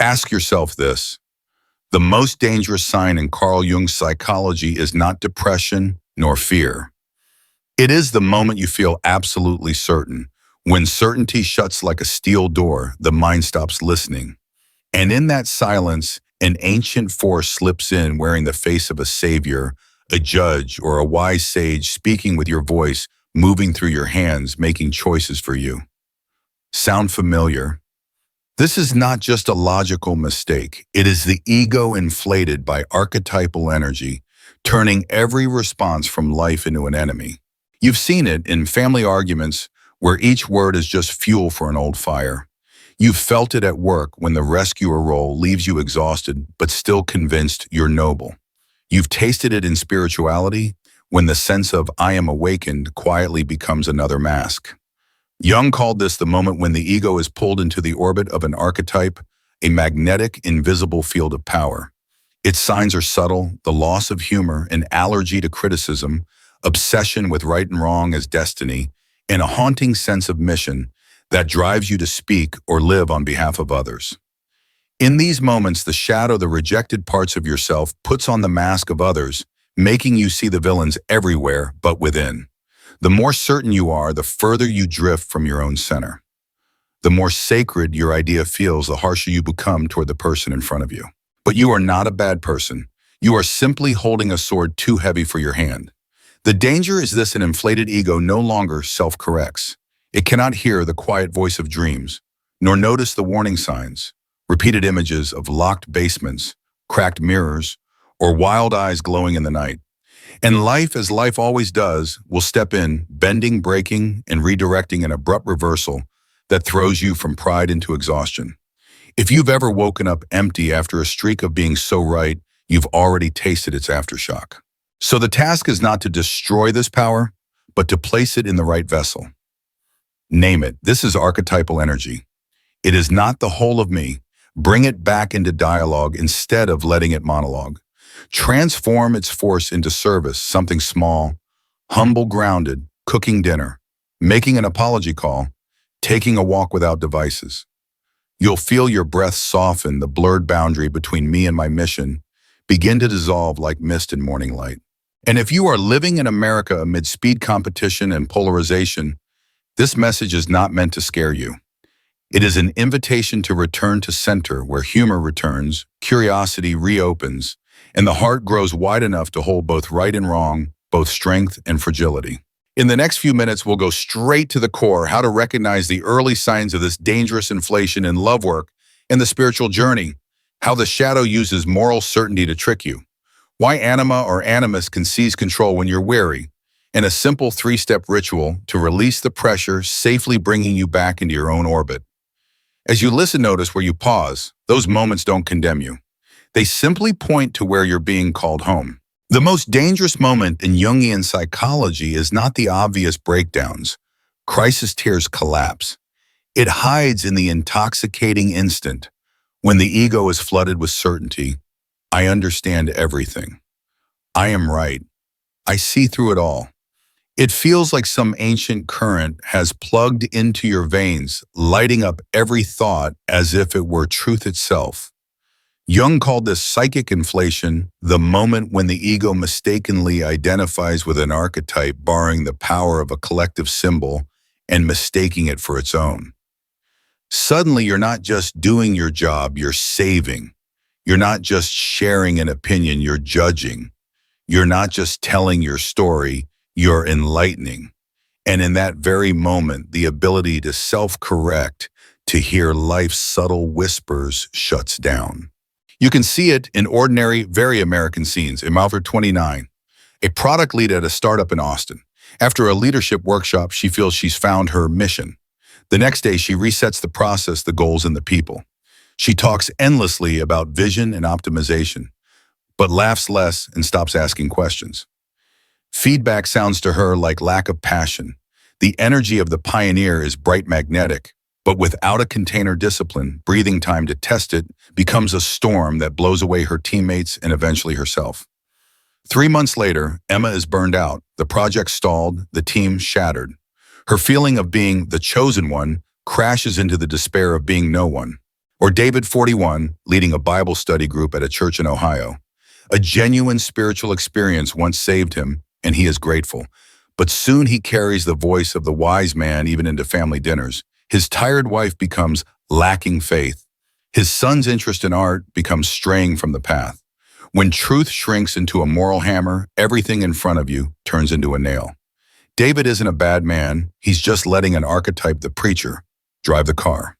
Ask yourself this. The most dangerous sign in Carl Jung's psychology is not depression nor fear. It is the moment you feel absolutely certain. When certainty shuts like a steel door, the mind stops listening. And in that silence, an ancient force slips in wearing the face of a savior, a judge, or a wise sage, speaking with your voice, moving through your hands, making choices for you. Sound familiar? This is not just a logical mistake. It is the ego inflated by archetypal energy, turning every response from life into an enemy. You've seen it in family arguments where each word is just fuel for an old fire. You've felt it at work when the rescuer role leaves you exhausted but still convinced you're noble. You've tasted it in spirituality when the sense of I am awakened quietly becomes another mask. Jung called this the moment when the ego is pulled into the orbit of an archetype, a magnetic, invisible field of power. Its signs are subtle: the loss of humor, an allergy to criticism, obsession with right and wrong as destiny, and a haunting sense of mission that drives you to speak or live on behalf of others. In these moments, the shadow, the rejected parts of yourself, puts on the mask of others, making you see the villains everywhere but within. The more certain you are, the further you drift from your own center. The more sacred your idea feels, the harsher you become toward the person in front of you. But you are not a bad person. You are simply holding a sword too heavy for your hand. The danger is this: an inflated ego no longer self-corrects. It cannot hear the quiet voice of dreams, nor notice the warning signs, repeated images of locked basements, cracked mirrors, or wild eyes glowing in the night. And life, as life always does, will step in, bending, breaking, and redirecting an abrupt reversal that throws you from pride into exhaustion. If you've ever woken up empty after a streak of being so right, you've already tasted its aftershock. So the task is not to destroy this power, but to place it in the right vessel. Name it. This is archetypal energy. It is not the whole of me. Bring it back into dialogue instead of letting it monologue. Transform its force into service, something small, humble, grounded, cooking dinner, making an apology call, taking a walk without devices. You'll feel your breath soften, the blurred boundary between me and my mission begin to dissolve like mist in morning light. And if you are living in America amid speed competition and polarization, this message is not meant to scare you. It is an invitation to return to center, where humor returns, curiosity reopens, and the heart grows wide enough to hold both right and wrong, both strength and fragility. In the next few minutes, we'll go straight to the core: how to recognize the early signs of this dangerous inflation in love work and the spiritual journey, how the shadow uses moral certainty to trick you, why anima or animus can seize control when you're weary, and a simple 3-step ritual to release the pressure, safely bringing you back into your own orbit. As you listen, notice where you pause. Those moments don't condemn you. They simply point to where you're being called home. The most dangerous moment in Jungian psychology is not the obvious breakdowns. Crisis tears collapse. It hides in the intoxicating instant when the ego is flooded with certainty. I understand everything. I am right. I see through it all. It feels like some ancient current has plugged into your veins, lighting up every thought as if it were truth itself. Jung called this psychic inflation, the moment when the ego mistakenly identifies with an archetype, borrowing the power of a collective symbol and mistaking it for its own. Suddenly, you're not just doing your job, you're saving. You're not just sharing an opinion, you're judging. You're not just telling your story, you're enlightening. And in that very moment, the ability to self-correct, to hear life's subtle whispers, shuts down. You can see it in ordinary, very American scenes. In Malvern 29, a product lead at a startup in Austin. After a leadership workshop, she feels she's found her mission. The next day, she resets the process, the goals, and the people. She talks endlessly about vision and optimization, but laughs less and stops asking questions. Feedback sounds to her like lack of passion. The energy of the pioneer is bright, magnetic, but without a container discipline, breathing time to test it, becomes a storm that blows away her teammates and eventually herself. 3 months later, Emma is burned out. The project stalled, the team shattered. Her feeling of being the chosen one crashes into the despair of being no one. Or David, 41, leading a Bible study group at a church in Ohio. A genuine spiritual experience once saved him, and he is grateful. But soon he carries the voice of the wise man even into family dinners. His tired wife becomes lacking faith. His son's interest in art becomes straying from the path. When truth shrinks into a moral hammer, everything in front of you turns into a nail. David isn't a bad man. He's just letting an archetype, the preacher, drive the car.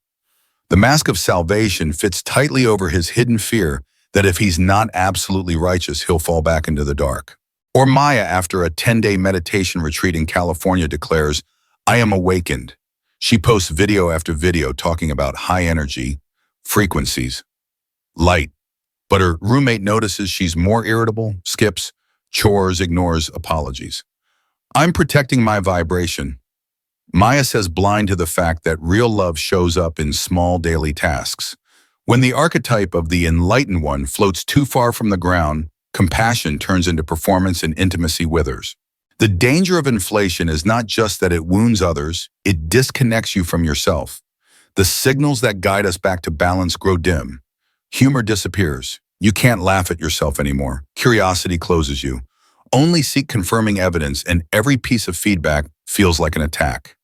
The mask of salvation fits tightly over his hidden fear that if he's not absolutely righteous, he'll fall back into the dark. Or Maya, after a 10-day meditation retreat in California, declares, "I am awakened." She posts video after video talking about high energy, frequencies, light. But her roommate notices she's more irritable, skips chores, ignores apologies. "I'm protecting my vibration." Maya says, blind to the fact that real love shows up in small daily tasks. When the archetype of the enlightened one floats too far from the ground, compassion turns into performance and intimacy withers. The danger of inflation is not just that it wounds others, it disconnects you from yourself. The signals that guide us back to balance grow dim. Humor disappears. You can't laugh at yourself anymore. Curiosity closes you. Only seek confirming evidence, and every piece of feedback feels like an attack.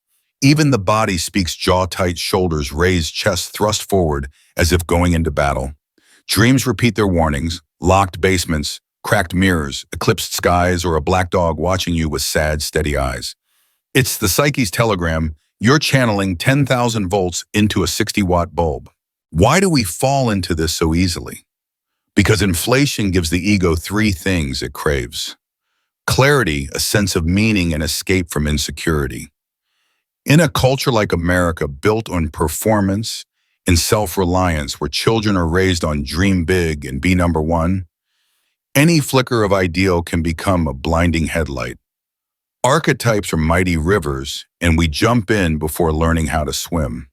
Even the body speaks, jaw-tight, shoulders raised, chest thrust forward as if going into battle. Dreams repeat their warnings, locked basements, cracked mirrors, eclipsed skies, or a black dog watching you with sad, steady eyes. It's the psyche's telegram. You're channeling 10,000 volts into a 60-watt bulb. Why do we fall into this so easily? Because inflation gives the ego three things it craves. Clarity, a sense of meaning and escape from insecurity. In a culture like America, built on performance and self-reliance, where children are raised on dream big and be number one, any flicker of ideal can become a blinding headlight. Archetypes are mighty rivers, and we jump in before learning how to swim.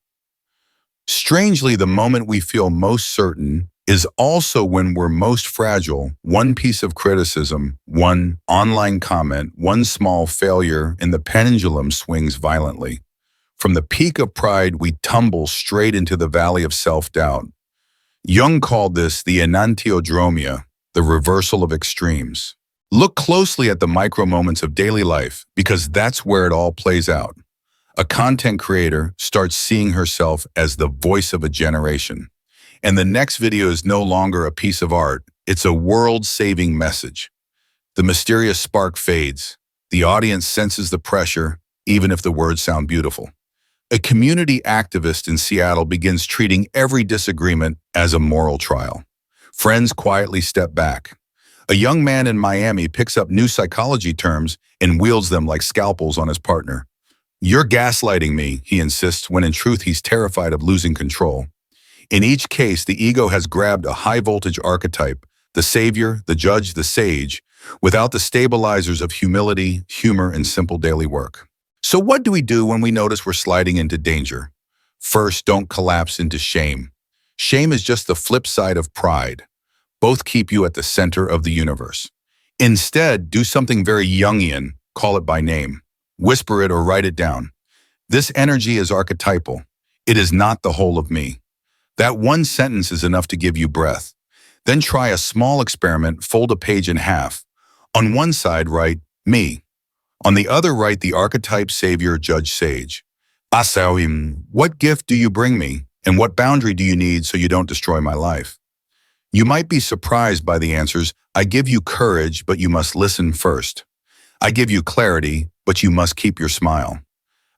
Strangely, the moment we feel most certain is also when we're most fragile. One piece of criticism, one online comment, one small failure, and the pendulum swings violently. From the peak of pride, we tumble straight into the valley of self-doubt. Jung called this the enantiodromia, the reversal of extremes. Look closely at the micro moments of daily life, because that's where it all plays out. A content creator starts seeing herself as the voice of a generation. And the next video is no longer a piece of art, it's a world-saving message. The mysterious spark fades. The audience senses the pressure, even if the words sound beautiful. A community activist in Seattle begins treating every disagreement as a moral trial. Friends quietly step back. A young man in Miami picks up new psychology terms and wields them like scalpels on his partner. "You're gaslighting me," he insists, when in truth he's terrified of losing control. In each case, the ego has grabbed a high-voltage archetype, the savior, the judge, the sage, without the stabilizers of humility, humor, and simple daily work. So what do we do when we notice we're sliding into danger? First, don't collapse into shame. Shame is just the flip side of pride. Both keep you at the center of the universe. Instead, do something very Jungian, call it by name. Whisper it or write it down. This energy is archetypal. It is not the whole of me. That one sentence is enough to give you breath. Then try a small experiment, fold a page in half. On one side, write, "me." On the other, write the archetype, savior, judge, sage. Asawim, what gift do you bring me? And what boundary do you need so you don't destroy my life? You might be surprised by the answers. I give you courage, but you must listen first. I give you clarity, but you must keep your smile.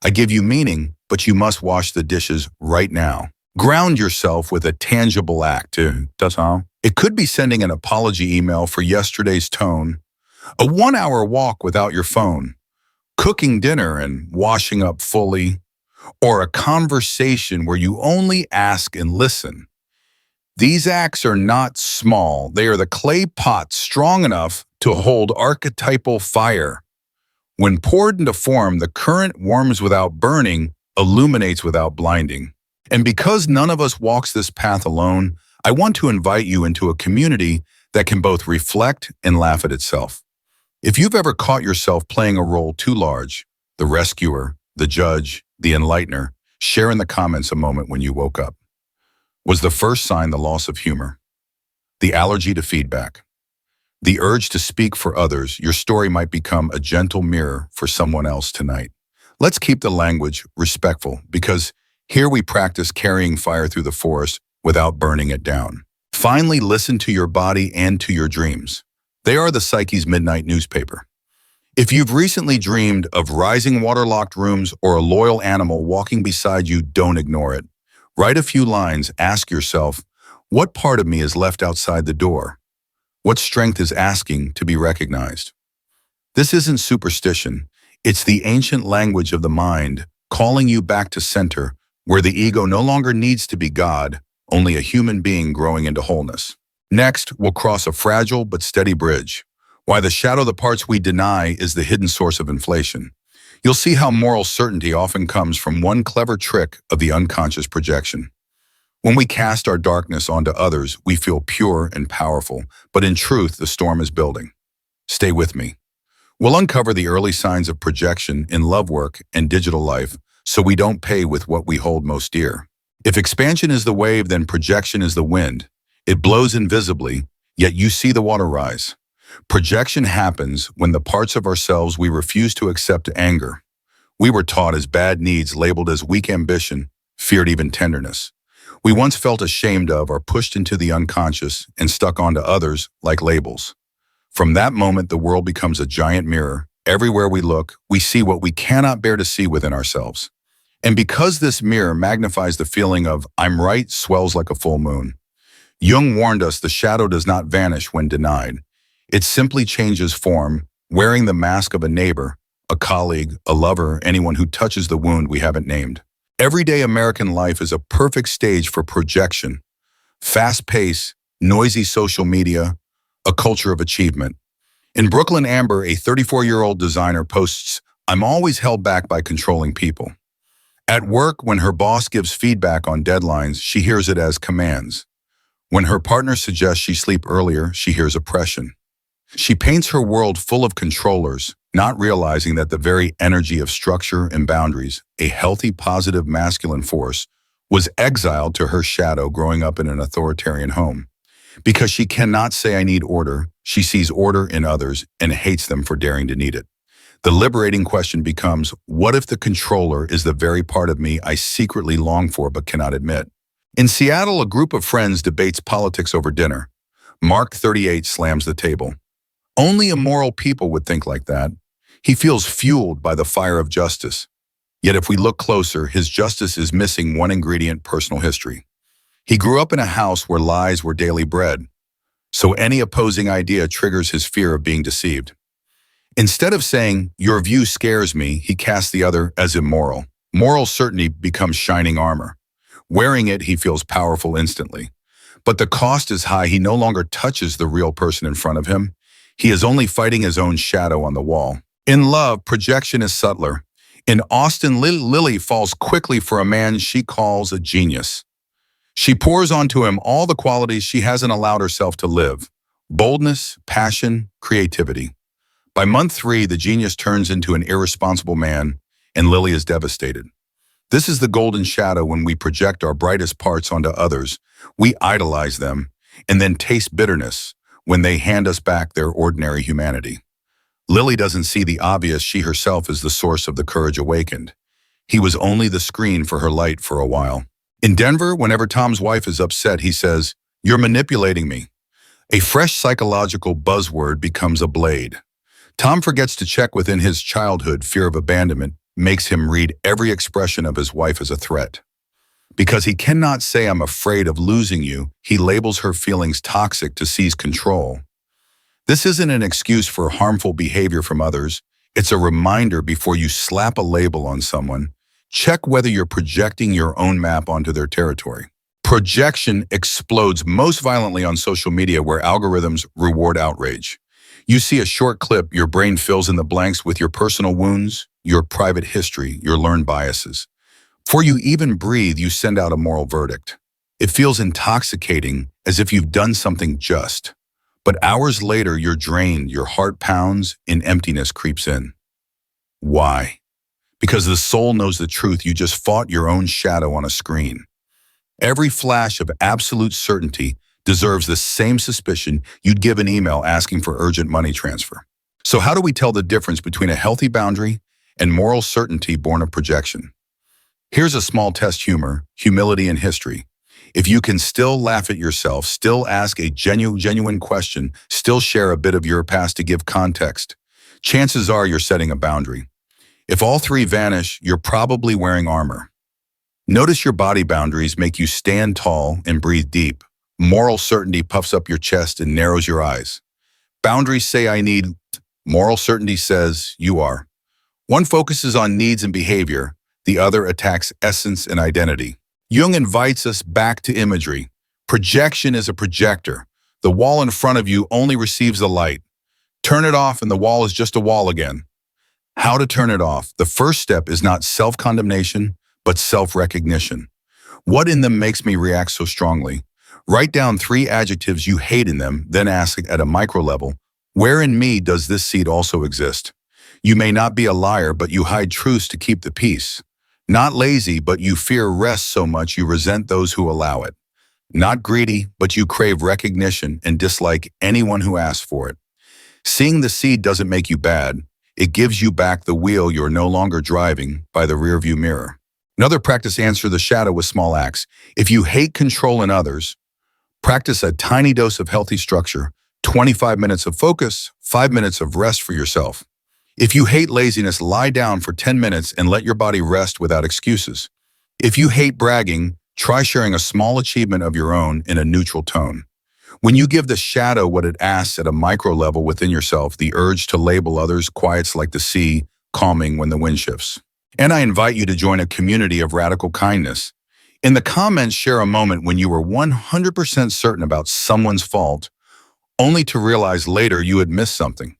I give you meaning, but you must wash the dishes right now. Ground yourself with a tangible act. It could be sending an apology email for yesterday's tone, a 1-hour walk without your phone, cooking dinner and washing up fully, or a conversation where you only ask and listen. These acts are not small. They are the clay pot strong enough to hold archetypal fire. When poured into form, the current warms without burning, illuminates without blinding. And because none of us walks this path alone, I want to invite you into a community that can both reflect and laugh at itself. If you've ever caught yourself playing a role too large, the rescuer, the judge, the enlightener, share in the comments a moment when you woke up. Was the first sign the loss of humor? The allergy to feedback. The urge to speak for others, your story might become a gentle mirror for someone else tonight. Let's keep the language respectful because here we practice carrying fire through the forest without burning it down. Finally, listen to your body and to your dreams. They are the psyche's midnight newspaper. If you've recently dreamed of rising waterlocked rooms or a loyal animal walking beside you, don't ignore it. Write a few lines, ask yourself, what part of me is left outside the door? What strength is asking to be recognized? This isn't superstition. It's the ancient language of the mind, calling you back to center, where the ego no longer needs to be God, only a human being growing into wholeness. Next, we'll cross a fragile but steady bridge. Why the shadow of the parts we deny is the hidden source of inflation. You'll see how moral certainty often comes from one clever trick of the unconscious projection. When we cast our darkness onto others, we feel pure and powerful, but in truth, the storm is building. Stay with me. We'll uncover the early signs of projection in love work and digital life so we don't pay with what we hold most dear. If expansion is the wave, then projection is the wind. It blows invisibly, yet you see the water rise. Projection happens when the parts of ourselves we refuse to accept anger. We were taught as bad needs labeled as weak ambition, feared even tenderness. We once felt ashamed of or pushed into the unconscious and stuck onto others like labels. From that moment, the world becomes a giant mirror. Everywhere we look, we see what we cannot bear to see within ourselves. And because this mirror magnifies the feeling of I'm right swells like a full moon. Jung warned us the shadow does not vanish when denied. It simply changes form, wearing the mask of a neighbor, a colleague, a lover, anyone who touches the wound we haven't named. Everyday American life is a perfect stage for projection. Fast pace, noisy social media, a culture of achievement. In Brooklyn Amber, a 34-year-old designer posts, I'm always held back by controlling people. At work, when her boss gives feedback on deadlines, she hears it as commands. When her partner suggests she sleep earlier, she hears oppression. She paints her world full of controllers, not realizing that the very energy of structure and boundaries, a healthy, positive masculine force, was exiled to her shadow growing up in an authoritarian home. Because she cannot say I need order, she sees order in others and hates them for daring to need it. The liberating question becomes, what if the controller is the very part of me I secretly long for but cannot admit? In Seattle, a group of friends debates politics over dinner. Mark, 38, slams the table. Only immoral people would think like that. He feels fueled by the fire of justice. Yet if we look closer, his justice is missing one ingredient: personal history. He grew up in a house where lies were daily bread. So any opposing idea triggers his fear of being deceived. Instead of saying, your view scares me, he casts the other as immoral. Moral certainty becomes shining armor. Wearing it, he feels powerful instantly. But the cost is high. He no longer touches the real person in front of him. He is only fighting his own shadow on the wall. In love, projection is subtler. In Austen, Lily falls quickly for a man she calls a genius. She pours onto him all the qualities she hasn't allowed herself to live: boldness, passion, creativity. By month 3, the genius turns into an irresponsible man, and Lily is devastated. This is the golden shadow when we project our brightest parts onto others. We idolize them, and then taste bitterness when they hand us back their ordinary humanity. Lily doesn't see the obvious. She herself is the source of the courage awakened. He was only the screen for her light for a while. In Denver, whenever Tom's wife is upset, he says, "You're manipulating me." A fresh psychological buzzword becomes a blade. Tom forgets to check within his childhood. Fear of abandonment makes him read every expression of his wife as a threat. Because he cannot say, I'm afraid of losing you, he labels her feelings toxic to seize control. This isn't an excuse for harmful behavior from others. It's a reminder before you slap a label on someone, check whether you're projecting your own map onto their territory. Projection explodes most violently on social media, where algorithms reward outrage. You see a short clip, your brain fills in the blanks with your personal wounds, your private history, your learned biases. Before you even breathe, you send out a moral verdict. It feels intoxicating, as if you've done something just. But hours later, you're drained, your heart pounds, and emptiness creeps in. Why? Because the soul knows the truth. You just fought your own shadow on a screen. Every flash of absolute certainty deserves the same suspicion you'd give an email asking for urgent money transfer. So how do we tell the difference between a healthy boundary and moral certainty born of projection? Here's a small test: humility, and history. If you can still laugh at yourself, still ask a genuine question, still share a bit of your past to give context, chances are you're setting a boundary. If all three vanish, you're probably wearing armor. Notice your body boundaries make you stand tall and breathe deep. Moral certainty puffs up your chest and narrows your eyes. Boundaries say I need. Moral certainty says you are. One focuses on needs and behavior. The other attacks essence and identity. Jung invites us back to imagery. Projection is a projector. The wall in front of you only receives the light. Turn it off and the wall is just a wall again. How to turn it off? The first step is not self-condemnation, but self-recognition. What in them makes me react so strongly? Write down 3 adjectives you hate in them, then ask at a micro level, where in me does this seed also exist? You may not be a liar, but you hide truths to keep the peace. Not lazy, but you fear rest so much you resent those who allow it. Not greedy, but you crave recognition and dislike anyone who asks for it. Seeing the seed doesn't make you bad. It gives you back the wheel you're no longer driving by the rearview mirror. Another practice: answer the shadow with small acts. If you hate control in others, practice a tiny dose of healthy structure, 25 minutes of focus, 5 minutes of rest for yourself. If you hate laziness, lie down for 10 minutes and let your body rest without excuses. If you hate bragging, try sharing a small achievement of your own in a neutral tone. When you give the shadow what it asks at a micro level within yourself, the urge to label others quiets like the sea, calming when the wind shifts. And I invite you to join a community of radical kindness. In the comments, share a moment when you were 100% certain about someone's fault, only to realize later you had missed something.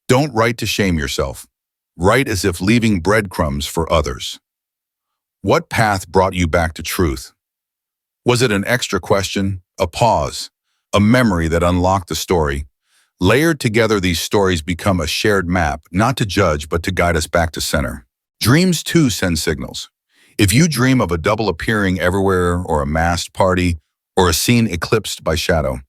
Don't write to shame yourself. Write as if leaving breadcrumbs for others. What path brought you back to truth? Was it an extra question, a pause, a memory that unlocked the story? Layered together, these stories become a shared map, not to judge, but to guide us back to center. Dreams too send signals. If you dream of a double appearing everywhere, or a masked party, or a scene eclipsed by shadow,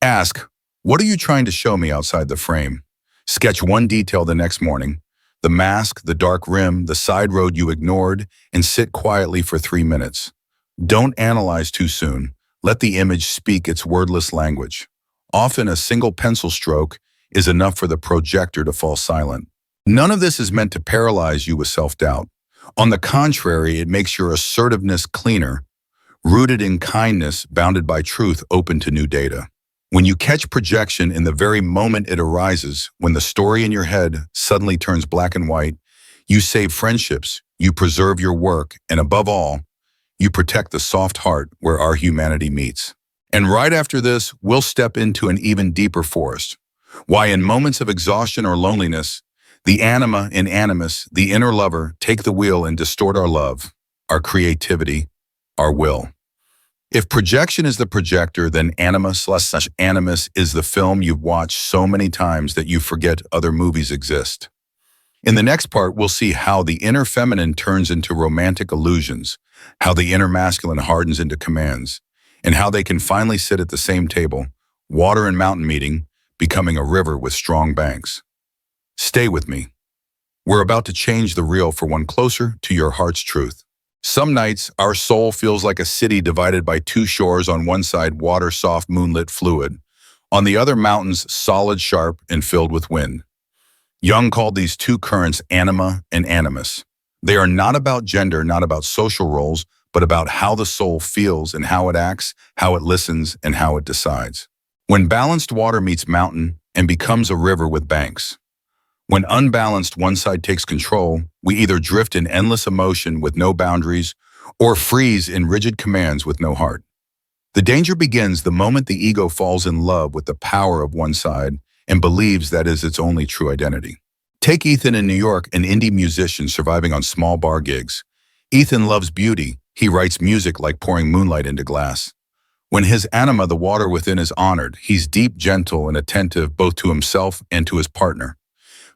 ask, what are you trying to show me outside the frame? Sketch one detail the next morning, the mask, the dark rim, the side road you ignored, and sit quietly for 3 minutes. Don't analyze too soon. Let the image speak its wordless language. Often a single pencil stroke is enough for the projector to fall silent. None of this is meant to paralyze you with self-doubt. On the contrary, it makes your assertiveness cleaner, rooted in kindness, bounded by truth, open to new data. When you catch projection in the very moment it arises, when the story in your head suddenly turns black and white, you save friendships, you preserve your work, and above all, you protect the soft heart where our humanity meets. And right after this, we'll step into an even deeper forest. Why in moments of exhaustion or loneliness, the anima and animus, the inner lover, take the wheel and distort our love, our creativity, our will. If projection is the projector, then animus is the film you've watched so many times that you forget other movies exist. In the next part, we'll see how the inner feminine turns into romantic illusions, how the inner masculine hardens into commands, and how they can finally sit at the same table, water and mountain meeting, becoming a river with strong banks. Stay with me. We're about to change the real for one closer to your heart's truth. Some nights, our soul feels like a city divided by 2 shores: on one side, water, soft, moonlit fluid. On the other, mountains, solid, sharp, and filled with wind. Jung called these 2 currents anima and animus. They are not about gender, not about social roles, but about how the soul feels and how it acts, how it listens, and how it decides. When balanced, water meets mountain and becomes a river with banks. When unbalanced, one side takes control, we either drift in endless emotion with no boundaries or freeze in rigid commands with no heart. The danger begins the moment the ego falls in love with the power of one side and believes that is its only true identity. Take Ethan in New York, an indie musician surviving on small bar gigs. Ethan loves beauty. He writes music like pouring moonlight into glass. When his anima, the water within, is honored, he's deep, gentle, and attentive both to himself and to his partner.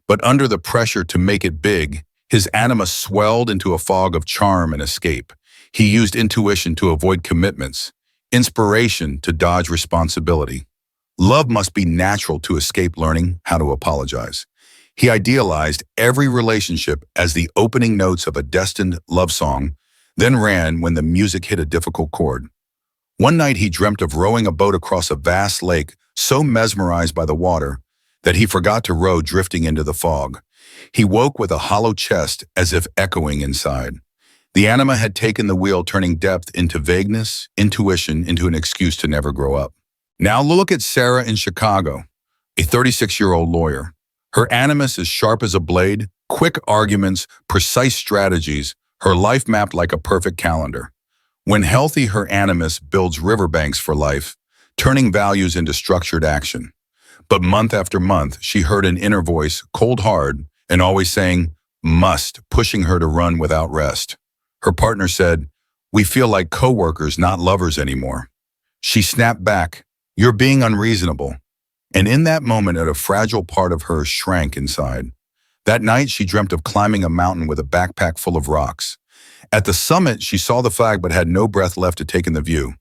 But under the pressure to make it big, his anima swelled into a fog of charm and escape. He used intuition to avoid commitments, inspiration to dodge responsibility. Love must be natural to escape learning how to apologize. He idealized every relationship as the opening notes of a destined love song, then ran when the music hit a difficult chord. One night he dreamt of rowing a boat across a vast lake, so mesmerized by the water that he forgot to row, drifting into the fog. He woke with a hollow chest as if echoing inside. The anima had taken the wheel, turning depth into vagueness, intuition into an excuse to never grow up. Now look at Sarah in Chicago, a 36-year-old lawyer. Her animus is sharp as a blade, quick arguments, precise strategies, her life mapped like a perfect calendar. When healthy, her animus builds riverbanks for life, turning values into structured action. But month after month, she heard an inner voice, cold hard, and always saying, must, pushing her to run without rest. Her partner said, we feel like co-workers, not lovers anymore. She snapped back, you're being unreasonable. And in that moment, a fragile part of her shrank inside. That night, she dreamt of climbing a mountain with a backpack full of rocks. At the summit, she saw the flag but had no breath left to take in the view.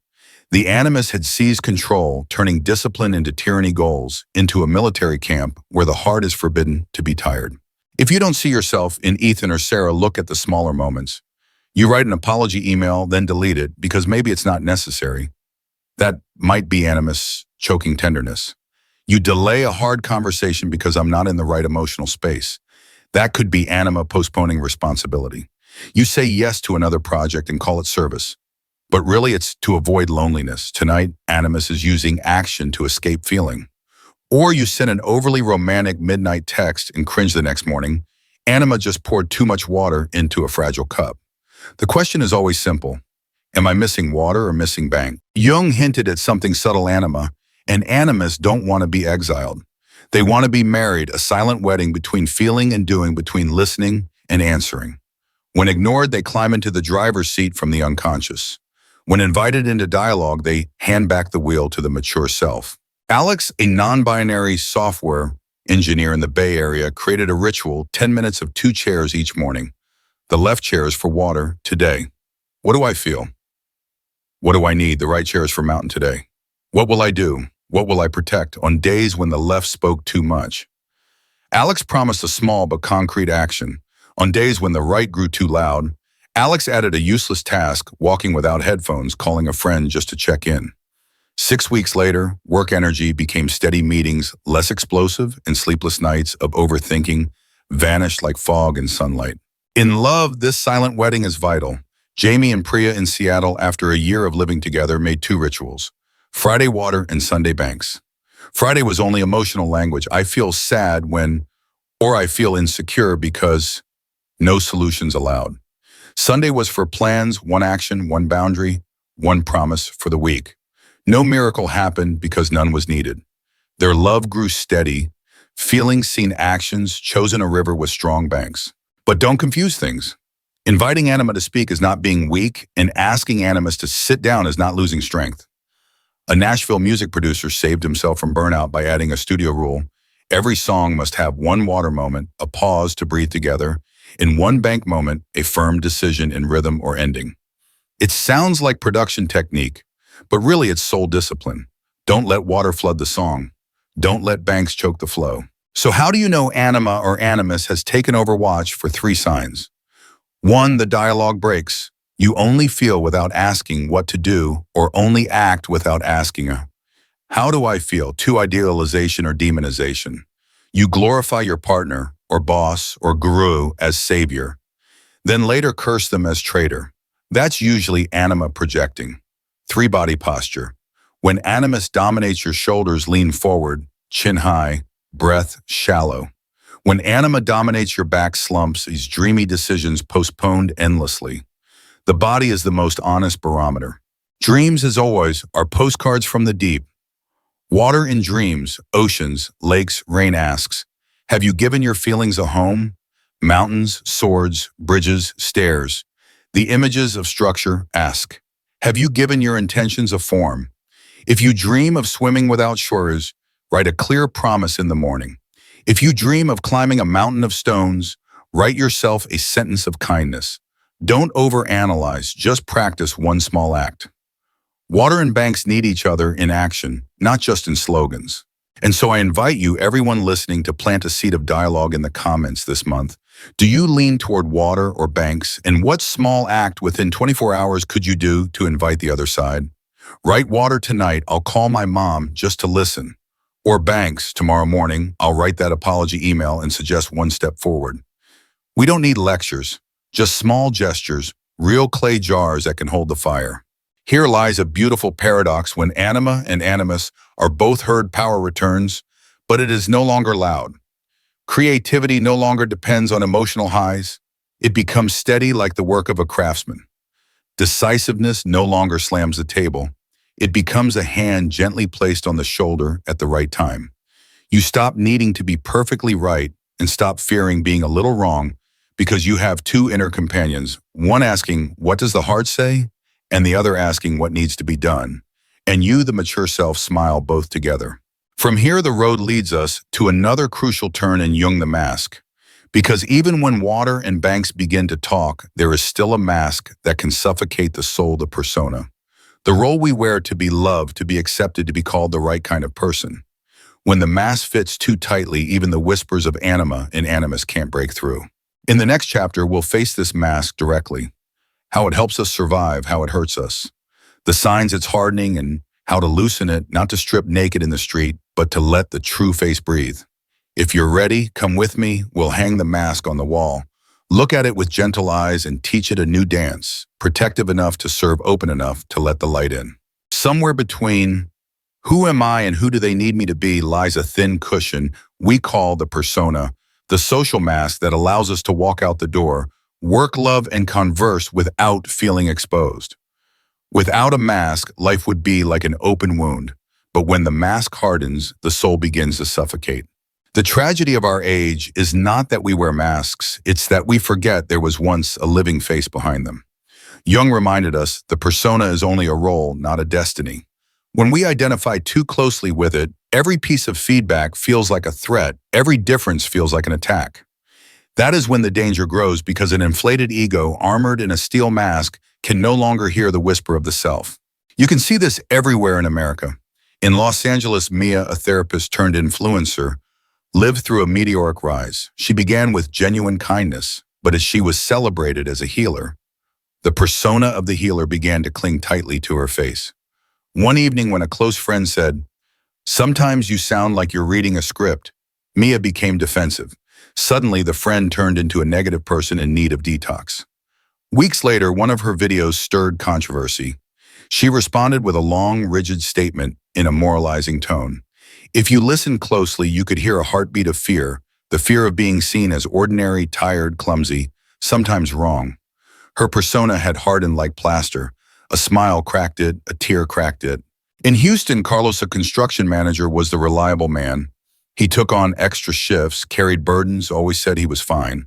The animus had seized control, turning discipline into tyranny, goals into a military camp where the heart is forbidden to be tired. If you don't see yourself in Ethan or Sarah, look at the smaller moments. You write an apology email, then delete it because maybe it's not necessary. That might be animus choking tenderness. You delay a hard conversation because I'm not in the right emotional space. That could be anima postponing responsibility. You say yes to another project and call it service. But really it's to avoid loneliness. Tonight, animus is using action to escape feeling. Or you send an overly romantic midnight text and cringe the next morning. Anima just poured too much water into a fragile cup. The question is always simple. Am I missing water or missing bank? Jung hinted at something subtle. Anima and animus don't want to be exiled. They want to be married, a silent wedding between feeling and doing, between listening and answering. When ignored, they climb into the driver's seat from the unconscious. When invited into dialogue, they hand back the wheel to the mature self. Alex, a non-binary software engineer in the Bay Area, created a ritual, 10 minutes of 2 chairs each morning. The left chair is for water today. What do I feel? What do I need? The right chair is for mountain today. What will I do? What will I protect on days when the left spoke too much? Alex promised a small but concrete action. On days when the right grew too loud, Alex added a useless task, walking without headphones, calling a friend just to check in. 6 weeks later, work energy became steady meetings, less explosive, and sleepless nights of overthinking vanished like fog in sunlight. In love, this silent wedding is vital. Jamie and Priya in Seattle, after a year of living together, made 2 rituals: Friday water and Sunday banks. Friday was only emotional language. I feel sad when, or I feel insecure because, no solutions allowed. Sunday was for plans, 1 action, 1 boundary, 1 promise for the week. No miracle happened because none was needed. Their love grew steady, feelings seen actions, chosen a river with strong banks. But don't confuse things. Inviting anima to speak is not being weak, and asking animus to sit down is not losing strength. A Nashville music producer saved himself from burnout by adding a studio rule. Every song must have 1 water moment, a pause to breathe together, in 1 bank moment, a firm decision in rhythm or ending. It sounds like production technique, but really it's soul discipline. Don't let water flood the song. Don't let banks choke the flow. So how do you know anima or animus has taken over watch? For 3 signs. 1, the dialogue breaks. You only feel without asking what to do, or only act without asking. How do I feel? 2, idealization or demonization. You glorify your partner, or boss, or guru as savior, then later curse them as traitor. That's usually anima projecting. 3, body posture. When animus dominates, your shoulders lean forward, chin high, breath shallow. When anima dominates, your back slumps, these dreamy decisions postponed endlessly. The body is the most honest barometer. Dreams, as always, are postcards from the deep. Water in dreams, oceans, lakes, rain asks, have you given your feelings a home? Mountains, swords, bridges, stairs. The images of structure ask, have you given your intentions a form? If you dream of swimming without shores, write a clear promise in the morning. If you dream of climbing a mountain of stones, write yourself a sentence of kindness. Don't overanalyze, just practice one small act. Water and banks need each other in action, not just in slogans. And so I invite you, everyone listening, to plant a seed of dialogue in the comments this month. Do you lean toward water or banks? And what small act within 24 hours could you do to invite the other side? Write water tonight, I'll call my mom just to listen. Or banks, tomorrow morning, I'll write that apology email and suggest one step forward. We don't need lectures, just small gestures, real clay jars that can hold the fire. Here lies a beautiful paradox. When anima and animus are both heard, power returns, but it is no longer loud. Creativity no longer depends on emotional highs. It becomes steady like the work of a craftsman. Decisiveness no longer slams the table. It becomes a hand gently placed on the shoulder at the right time. You stop needing to be perfectly right and stop fearing being a little wrong because you have two inner companions, one asking, "What does the heart say?" and the other asking, "What needs to be done?" And you, the mature self, smile both together. From here, the road leads us to another crucial turn in Jung, the mask. Because even when water and banks begin to talk, there is still a mask that can suffocate the soul, the persona. The role we wear to be loved, to be accepted, to be called the right kind of person. When the mask fits too tightly, even the whispers of anima and animus can't break through. In the next chapter, we'll face this mask directly. How it helps us survive, how it hurts us. The signs it's hardening, and how to loosen it, not to strip naked in the street, but to let the true face breathe. If you're ready, come with me, we'll hang the mask on the wall. Look at it with gentle eyes and teach it a new dance, protective enough to serve, open enough to let the light in. Somewhere between who am I and who do they need me to be lies a thin cushion we call the persona, the social mask that allows us to walk out the door, work, love, and converse without feeling exposed. Without a mask, life would be like an open wound, but when the mask hardens, the soul begins to suffocate. The tragedy of our age is not that we wear masks, it's that we forget there was once a living face behind them. Jung reminded us the persona is only a role, not a destiny. When we identify too closely with it, every piece of feedback feels like a threat, every difference feels like an attack. That is when the danger grows, because an inflated ego, armored in a steel mask, can no longer hear the whisper of the self. You can see this everywhere in America. In Los Angeles, Mia, a therapist turned influencer, lived through a meteoric rise. She began with genuine kindness, but as she was celebrated as a healer, the persona of the healer began to cling tightly to her face. One evening when a close friend said, "Sometimes you sound like you're reading a script," Mia became defensive. Suddenly, the friend turned into a negative person in need of detox. Weeks later, one of her videos stirred controversy. She responded with a long, rigid statement in a moralizing tone. If you listen closely, you could hear a heartbeat of fear, the fear of being seen as ordinary, tired, clumsy, sometimes wrong. Her persona had hardened like plaster. A smile cracked it, a tear cracked it. In Houston, Carlos, a construction manager, was the reliable man. He took on extra shifts, carried burdens, always said he was fine.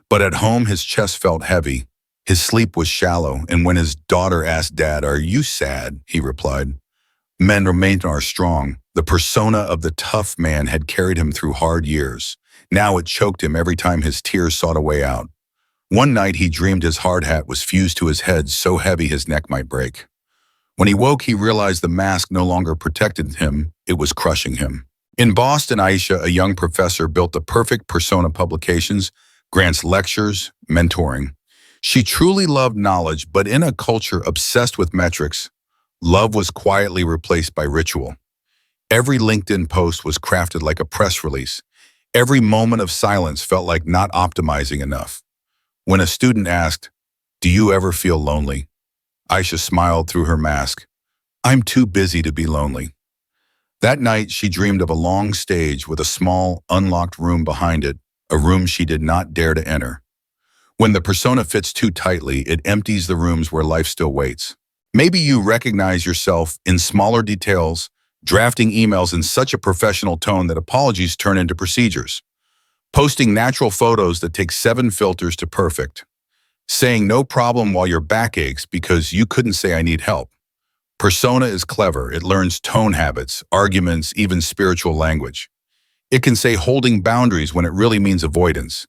But at home, his chest felt heavy. His sleep was shallow, and when his daughter asked Dad, "Are you sad?" he replied, "Men remain are strong." The persona of the tough man had carried him through hard years. Now it choked him every time his tears sought a way out. One night he dreamed his hard hat was fused to his head, so heavy his neck might break. When he woke, he realized the mask no longer protected him, it was crushing him. In Boston, Aisha, a young professor, built the perfect persona: publications, grants lectures, mentoring. She truly loved knowledge, but in a culture obsessed with metrics, love was quietly replaced by ritual. Every LinkedIn post was crafted like a press release. Every moment of silence felt like not optimizing enough. When a student asked, "Do you ever feel lonely?" Aisha smiled through her mask. "I'm too busy to be lonely." That night, she dreamed of a long stage with a small, unlocked room behind it, a room she did not dare to enter. When the persona fits too tightly, it empties the rooms where life still waits. Maybe you recognize yourself in smaller details, drafting emails in such a professional tone that apologies turn into procedures, posting natural photos that take 7 filters to perfect, saying no problem while your back aches because you couldn't say "I need help." Persona is clever. It learns tone habits, arguments, even spiritual language. It can say holding boundaries when it really means avoidance.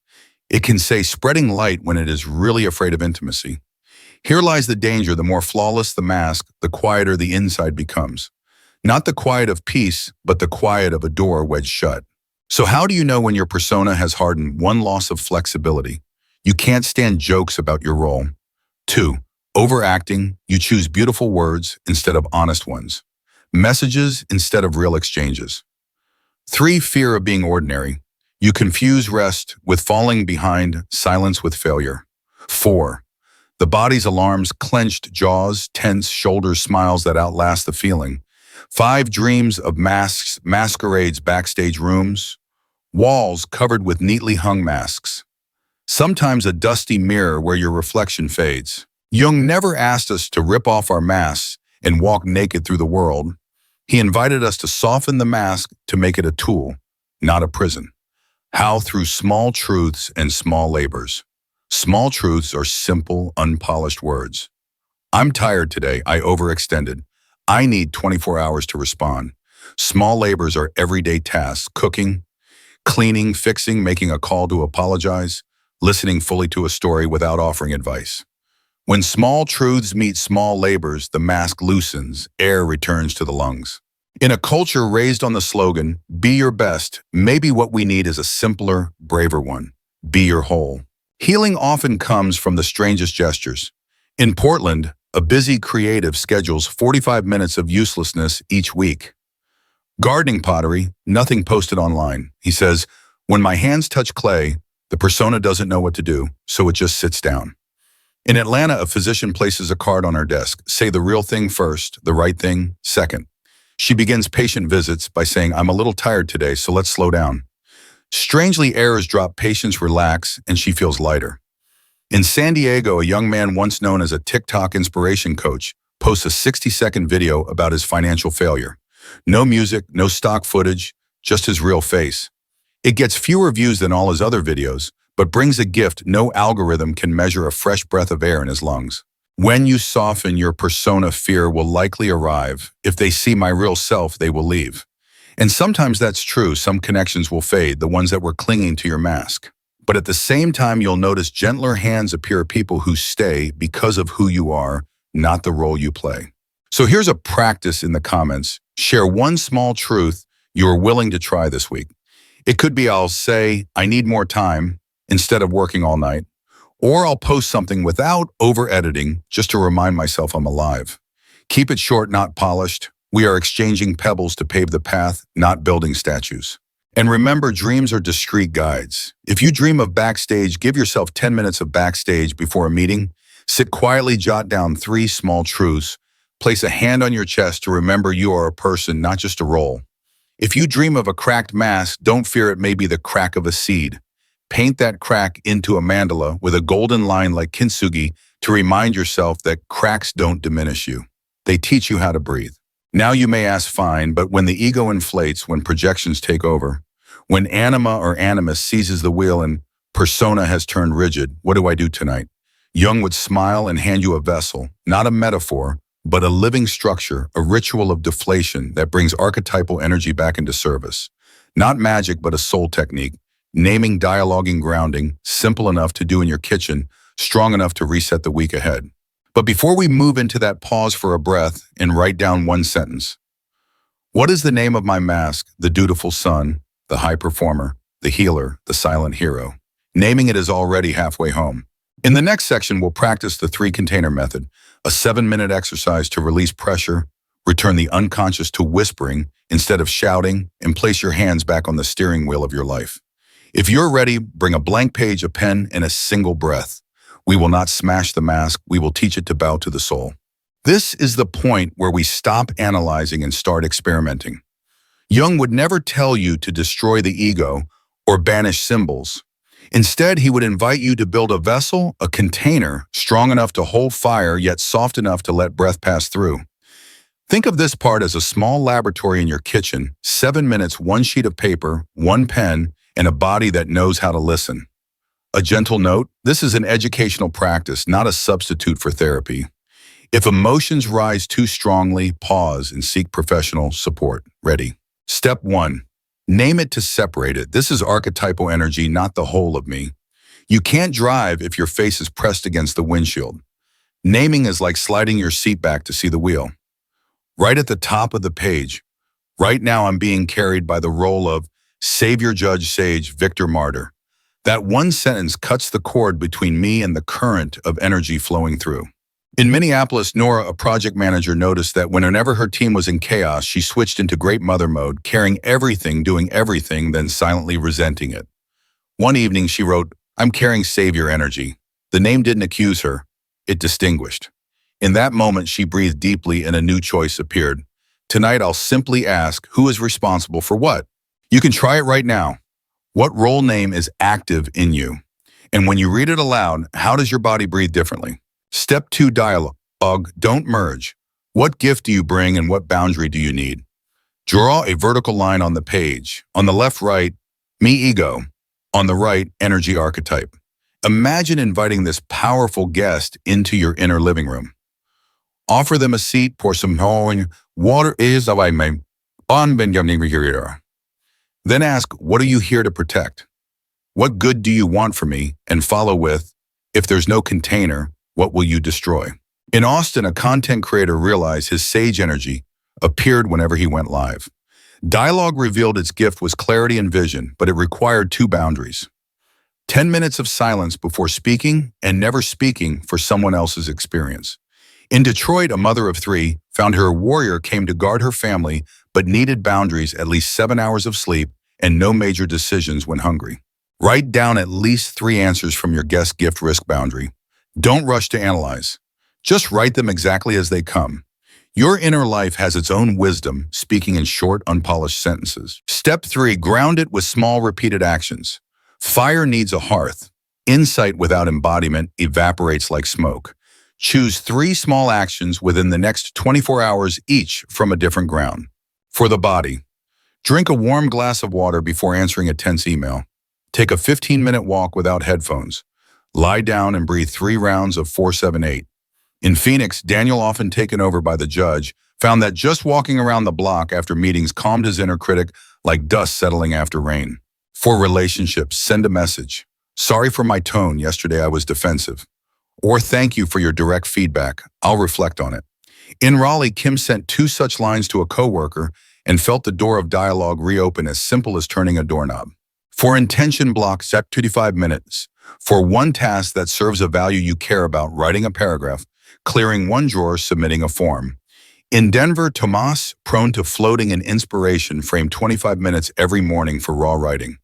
It can say spreading light when it is really afraid of intimacy. Here lies the danger. The more flawless the mask, the quieter the inside becomes. Not the quiet of peace, but the quiet of a door wedged shut. So how do you know when your persona has hardened? 1. Loss of flexibility. You can't stand jokes about your role. 2. Overacting. You choose beautiful words instead of honest ones. Messages instead of real exchanges. 3. Fear of being ordinary. You confuse rest with falling behind, silence with failure. 4. The body's alarms, clenched jaws, tense shoulders, smiles that outlast the feeling. 5. Dreams of masks, masquerades, backstage rooms, walls covered with neatly hung masks. Sometimes a dusty mirror where your reflection fades. Jung never asked us to rip off our masks and walk naked through the world. He invited us to soften the mask to make it a tool, not a prison. How? Through small truths and small labors. Small truths are simple, unpolished words. I'm tired today. I overextended. I need 24 hours to respond. Small labors are everyday tasks: cooking, cleaning, fixing, making a call to apologize, listening fully to a story without offering advice. When small truths meet small labors, the mask loosens, air returns to the lungs. In a culture raised on the slogan, "Be your best," maybe what we need is a simpler, braver one. Be your whole. Healing often comes from the strangest gestures. In Portland, a busy creative schedules 45 minutes of uselessness each week. Gardening pottery, nothing posted online. He says, "When my hands touch clay, the persona doesn't know what to do, so it just sits down." In Atlanta, a physician places a card on her desk. Say the real thing first, the right thing second. She begins patient visits by saying, "I'm a little tired today, so let's slow down." Strangely, errors drop, patients relax, and she feels lighter. In San Diego, a young man once known as a TikTok inspiration coach posts a 60-second video about his financial failure. No music, no stock footage, just his real face. It gets fewer views than all his other videos, but brings a gift no algorithm can measure: a fresh breath of air in his lungs. When you soften your persona, fear will likely arrive. If they see my real self, they will leave. And sometimes that's true. Some connections will fade, the ones that were clinging to your mask. But at the same time, you'll notice gentler hands appear, people who stay because of who you are, not the role you play. So here's a practice in the comments. Share one small truth you're willing to try this week. It could be, I'll say, "I need more time," instead of working all night. Or I'll post something without over-editing just to remind myself I'm alive. Keep it short, not polished. We are exchanging pebbles to pave the path, not building statues. And remember, dreams are discreet guides. If you dream of backstage, give yourself 10 minutes of backstage before a meeting. Sit quietly, jot down 3 small truths. Place a hand on your chest to remember you are a person, not just a role. If you dream of a cracked mask, don't fear, it may be the crack of a seed. Paint that crack into a mandala with a golden line like kintsugi to remind yourself that cracks don't diminish you. They teach you how to breathe. Now you may ask, fine, but when the ego inflates, when projections take over, when anima or animus seizes the wheel and persona has turned rigid, what do I do tonight? Jung would smile and hand you a vessel, not a metaphor, but a living structure, a ritual of deflation that brings archetypal energy back into service. Not magic, but a soul technique. Naming, dialoguing, grounding, simple enough to do in your kitchen, strong enough to reset the week ahead. But before we move into that, pause for a breath and write down one sentence. What is the name of my mask? The dutiful son, the high performer, the healer, the silent hero. Naming it is already halfway home. In the next section, we'll practice the 3-container method, a 7-minute exercise to release pressure, return the unconscious to whispering instead of shouting, and place your hands back on the steering wheel of your life. If you're ready, bring a blank page, a pen, and a single breath. We will not smash the mask. We will teach it to bow to the soul. This is the point where we stop analyzing and start experimenting. Jung would never tell you to destroy the ego or banish symbols. Instead, he would invite you to build a vessel, a container, strong enough to hold fire, yet soft enough to let breath pass through. Think of this part as a small laboratory in your kitchen, 7 minutes, 1 sheet of paper, 1 pen, and a body that knows how to listen. A gentle note, this is an educational practice, not a substitute for therapy. If emotions rise too strongly, pause and seek professional support. Ready? Step 1. Name it to separate it. This is archetypal energy, not the whole of me. You can't drive if your face is pressed against the windshield. Naming is like sliding your seat back to see the wheel. Right at the top of the page, right now I'm being carried by the role of Savior, Judge, Sage, Victor, Martyr. That one sentence cuts the cord between me and the current of energy flowing through. In Minneapolis, Nora, a project manager, noticed that whenever her team was in chaos, she switched into great mother mode, carrying everything, doing everything, then silently resenting it. One evening, she wrote, "I'm carrying Savior energy." The name didn't accuse her, it distinguished. In that moment, she breathed deeply and a new choice appeared. Tonight, I'll simply ask, who is responsible for what? You can try it right now. What role name is active in you? And when you read it aloud, how does your body breathe differently? Step 2, dialogue. Don't merge. What gift do you bring and what boundary do you need? Draw a vertical line on the page. On the left, write, me ego. On the right, energy archetype. Imagine inviting this powerful guest into your inner living room. Offer them a seat, pour some water is of I may on Then ask, what are you here to protect? What good do you want from me? And follow with, if there's no container, what will you destroy? In Austin, a content creator realized his sage energy appeared whenever he went live. Dialogue revealed its gift was clarity and vision, but it required 2 boundaries. 10 minutes of silence before speaking and never speaking for someone else's experience. In Detroit, a mother of 3 found her warrior came to guard her family, but needed boundaries, at least 7 hours of sleep, and no major decisions when hungry. Write down at least 3 answers from your guest gift risk boundary. Don't rush to analyze. Just write them exactly as they come. Your inner life has its own wisdom, speaking in short, unpolished sentences. Step 3, ground it with small, repeated actions. Fire needs a hearth. Insight without embodiment evaporates like smoke. Choose 3 small actions within the next 24 hours, each from a different ground. For the body, drink a warm glass of water before answering a tense email. Take a 15-minute walk without headphones. Lie down and breathe 3 rounds of 4-7-8. In Phoenix, Daniel, often taken over by the judge, found that just walking around the block after meetings calmed his inner critic like dust settling after rain. For relationships, send a message. Sorry for my tone, yesterday I was defensive. Or thank you for your direct feedback, I'll reflect on it. In Raleigh, Kim sent 2 such lines to a coworker and felt the door of dialogue reopen, as simple as turning a doorknob. For intention, block, set 25 minutes. For one task that serves a value you care about, writing a paragraph, clearing 1 drawer, submitting a form. In Denver, Tomas, prone to floating in inspiration, framed 25 minutes every morning for raw writing.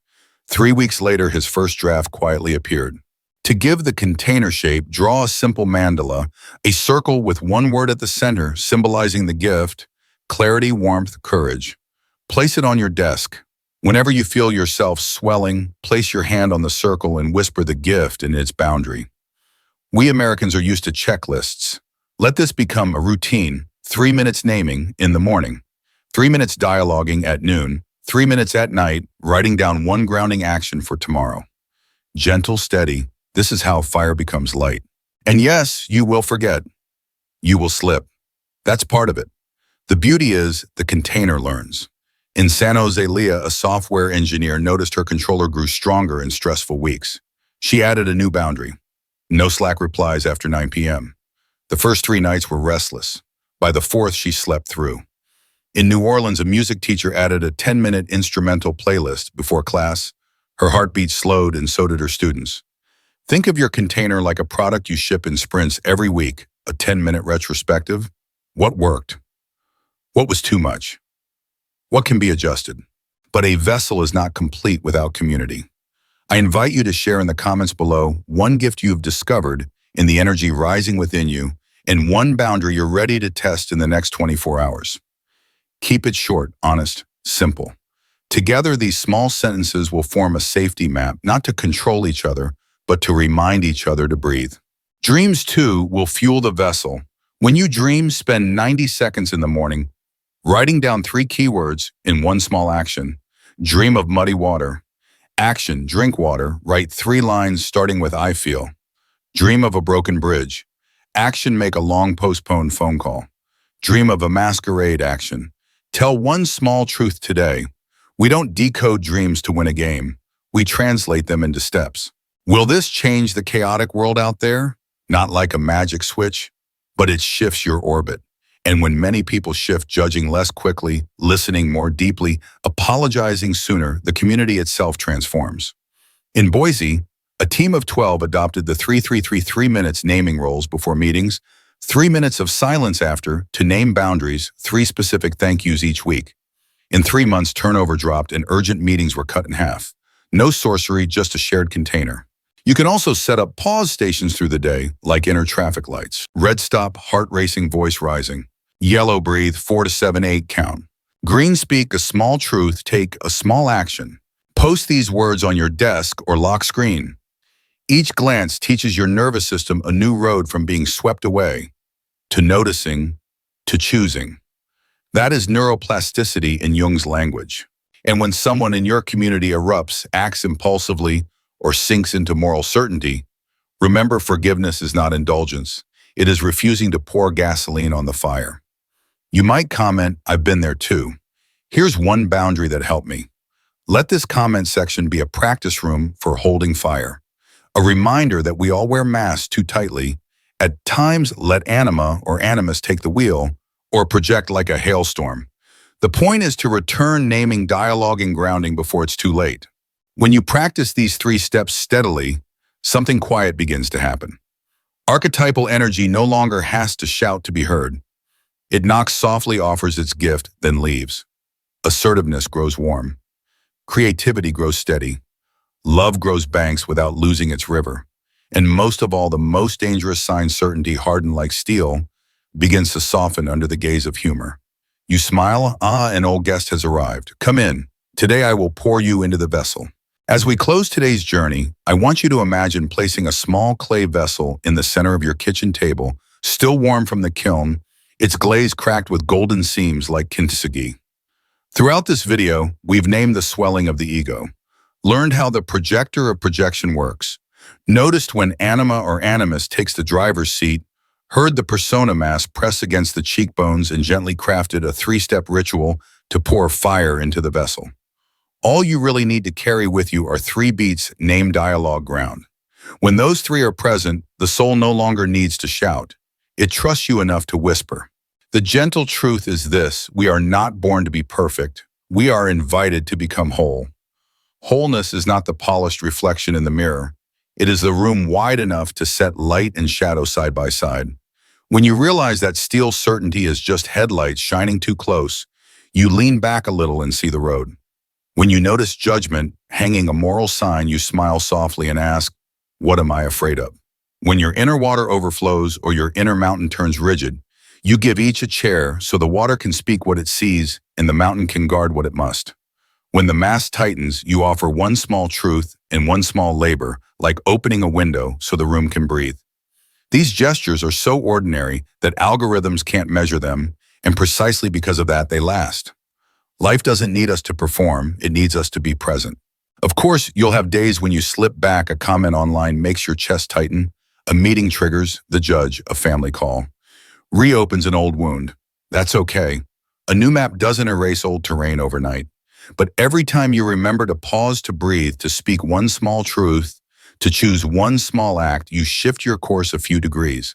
3 weeks later, his first draft quietly appeared. To give the container shape, draw a simple mandala, a circle with 1 word at the center, symbolizing the gift, clarity, warmth, courage. Place it on your desk. Whenever you feel yourself swelling, place your hand on the circle and whisper the gift and its boundary. We Americans are used to checklists. Let this become a routine. 3 minutes naming in the morning, 3 minutes dialoguing at noon, 3 minutes at night, writing down 1 grounding action for tomorrow. Gentle, steady, this is how fire becomes light. And yes, you will forget. You will slip. That's part of it. The beauty is the container learns. In San Jose, Leah, a software engineer, noticed her controller grew stronger in stressful weeks. She added a new boundary. No Slack replies after 9 p.m. The first 3 nights were restless. By the 4th, she slept through. In New Orleans, a music teacher added a 10-minute instrumental playlist before class. Her heartbeat slowed, and so did her students. Think of your container like a product you ship in sprints every week, a 10-minute retrospective. What worked? What was too much? What can be adjusted? But a vessel is not complete without community. I invite you to share in the comments below 1 gift you've discovered in the energy rising within you, and 1 boundary you're ready to test in the next 24 hours. Keep it short, honest, simple. Together, these small sentences will form a safety map, not to control each other, but to remind each other to breathe. Dreams, too, will fuel the vessel. When you dream, spend 90 seconds in the morning writing down 3 keywords in 1 small action. Dream of muddy water. Action, drink water. Write 3 lines starting with I feel. Dream of a broken bridge. Action, make a long postponed phone call. Dream of a masquerade. Action. Tell 1 small truth today. We don't decode dreams to win a game. We translate them into steps. Will this change the chaotic world out there? Not like a magic switch, but it shifts your orbit. And when many people shift, judging less quickly, listening more deeply, apologizing sooner, the community itself transforms. In Boise, a team of 12 adopted the 3 minutes naming roles before meetings, 3 minutes of silence after, to name boundaries, 3 specific thank yous each week. In 3 months, turnover dropped and urgent meetings were cut in half. No sorcery, just a shared container. You can also set up pause stations through the day, like inner traffic lights. Red stop, heart racing, voice rising. Yellow breathe, 4 to 7, 8 count. Green speak a small truth, take a small action. Post these words on your desk or lock screen. Each glance teaches your nervous system a new road from being swept away to noticing to choosing. That is neuroplasticity in Jung's language. And when someone in your community erupts, acts impulsively, or sinks into moral certainty, remember forgiveness is not indulgence. It is refusing to pour gasoline on the fire. You might comment, I've been there too. Here's one boundary that helped me. Let this comment section be a practice room for holding fire. A reminder that we all wear masks too tightly. At times, let anima or animus take the wheel, or project like a hailstorm. The point is to return naming, dialoguing, grounding before it's too late. When you practice these 3 steps steadily, something quiet begins to happen. Archetypal energy no longer has to shout to be heard. It knocks softly, offers its gift, then leaves. Assertiveness grows warm. Creativity grows steady. Love grows banks without losing its river. And most of all, the most dangerous sign, certainty hardened like steel, begins to soften under the gaze of humor. You smile, an old guest has arrived. Come in. Today I will pour you into the vessel. As we close today's journey, I want you to imagine placing a small clay vessel in the center of your kitchen table, still warm from the kiln, its glaze cracked with golden seams like kintsugi. Throughout this video, we've named the swelling of the ego, learned how the projector of projection works, noticed when anima or animus takes the driver's seat, heard the persona mass press against the cheekbones, and gently crafted a 3-step ritual to pour fire into the vessel. All you really need to carry with you are 3 beats, name, dialogue, ground. When those 3 are present, the soul no longer needs to shout. It trusts you enough to whisper. The gentle truth is this: we are not born to be perfect. We are invited to become whole. Wholeness is not the polished reflection in the mirror. It is the room wide enough to set light and shadow side by side. When you realize that steel certainty is just headlights shining too close, you lean back a little and see the road. When you notice judgment hanging a moral sign, you smile softly and ask, what am I afraid of? When your inner water overflows or your inner mountain turns rigid, you give each a chair so the water can speak what it sees and the mountain can guard what it must. When the mass tightens, you offer one small truth and one small labor, like opening a window so the room can breathe. These gestures are so ordinary that algorithms can't measure them, and precisely because of that, they last. Life doesn't need us to perform, it needs us to be present. Of course, you'll have days when you slip back, a comment online makes your chest tighten, a meeting triggers the judge, a family call reopens an old wound. That's okay. A new map doesn't erase old terrain overnight. But every time you remember to pause, to breathe, to speak one small truth, to choose one small act, you shift your course a few degrees.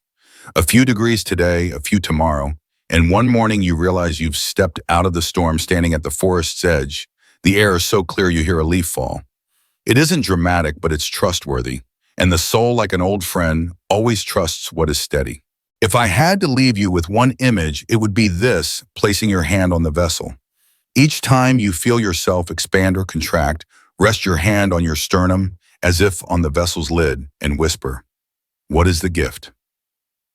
A few degrees today, a few tomorrow, and one morning you realize you've stepped out of the storm, standing at the forest's edge. The air is so clear you hear a leaf fall. It isn't dramatic, but it's trustworthy. And the soul, like an old friend, always trusts what is steady. If I had to leave you with one image, it would be this: placing your hand on the vessel. Each time you feel yourself expand or contract, rest your hand on your sternum as if on the vessel's lid and whisper, what is the gift?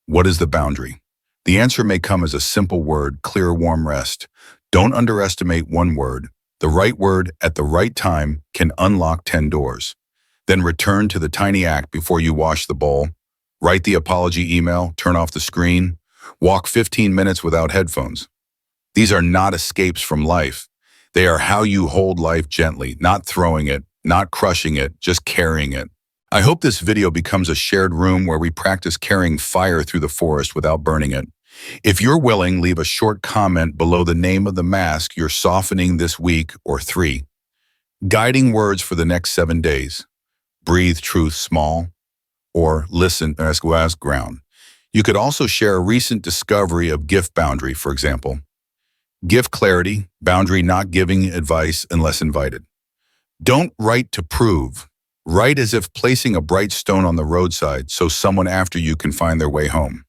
What is the boundary? The answer may come as a simple word, clear, warm rest. Don't underestimate one word. The right word at the right time can unlock 10 doors. Then return to the tiny act before you wash the bowl. Write the apology email, turn off the screen, walk 15 minutes without headphones. These are not escapes from life. They are how you hold life gently, not throwing it, not crushing it, just carrying it. I hope this video becomes a shared room where we practice carrying fire through the forest without burning it. If you're willing, leave a short comment below the name of the mask you're softening this week or 3. Guiding words for the next 7 days. breathe truth small, or listen, ask ground. You could also share a recent discovery of gift boundary, for example. Give clarity, boundary not giving advice unless invited. Don't write to prove. Write as if placing a bright stone on the roadside so someone after you can find their way home.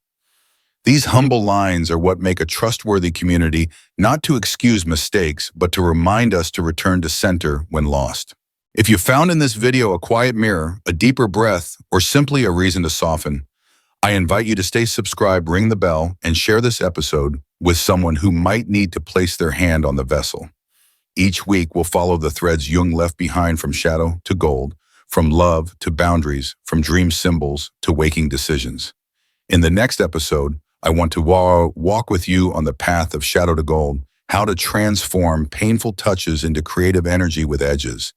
These humble lines are what make a trustworthy community, not to excuse mistakes, but to remind us to return to center when lost. If you found in this video a quiet mirror, a deeper breath, or simply a reason to soften, I invite you to stay subscribed, ring the bell, and share this episode with someone who might need to place their hand on the vessel. Each week, we'll follow the threads Jung left behind, from shadow to gold, from love to boundaries, from dream symbols to waking decisions. In the next episode, I want to walk with you on the path of shadow to gold, how to transform painful touches into creative energy with edges.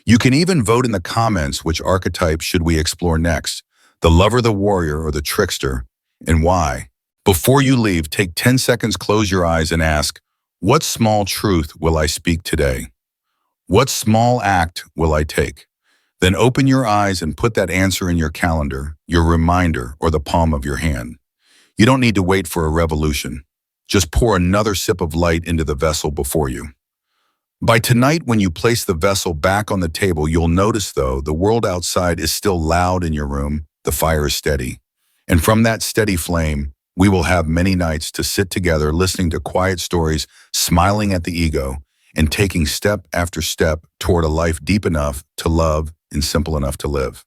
You can even vote in the comments which archetype should we explore next, the lover, the warrior, or the trickster, and why. Before you leave, take 10 seconds, close your eyes, and ask, what small truth will I speak today? What small act will I take? Then open your eyes and put that answer in your calendar, your reminder, or the palm of your hand. You don't need to wait for a revolution. Just pour another sip of light into the vessel before you. By tonight, when you place the vessel back on the table, you'll notice, though, the world outside is still loud in your room, the fire is steady. And from that steady flame, we will have many nights to sit together listening to quiet stories, smiling at the ego, and taking step after step toward a life deep enough to love and simple enough to live.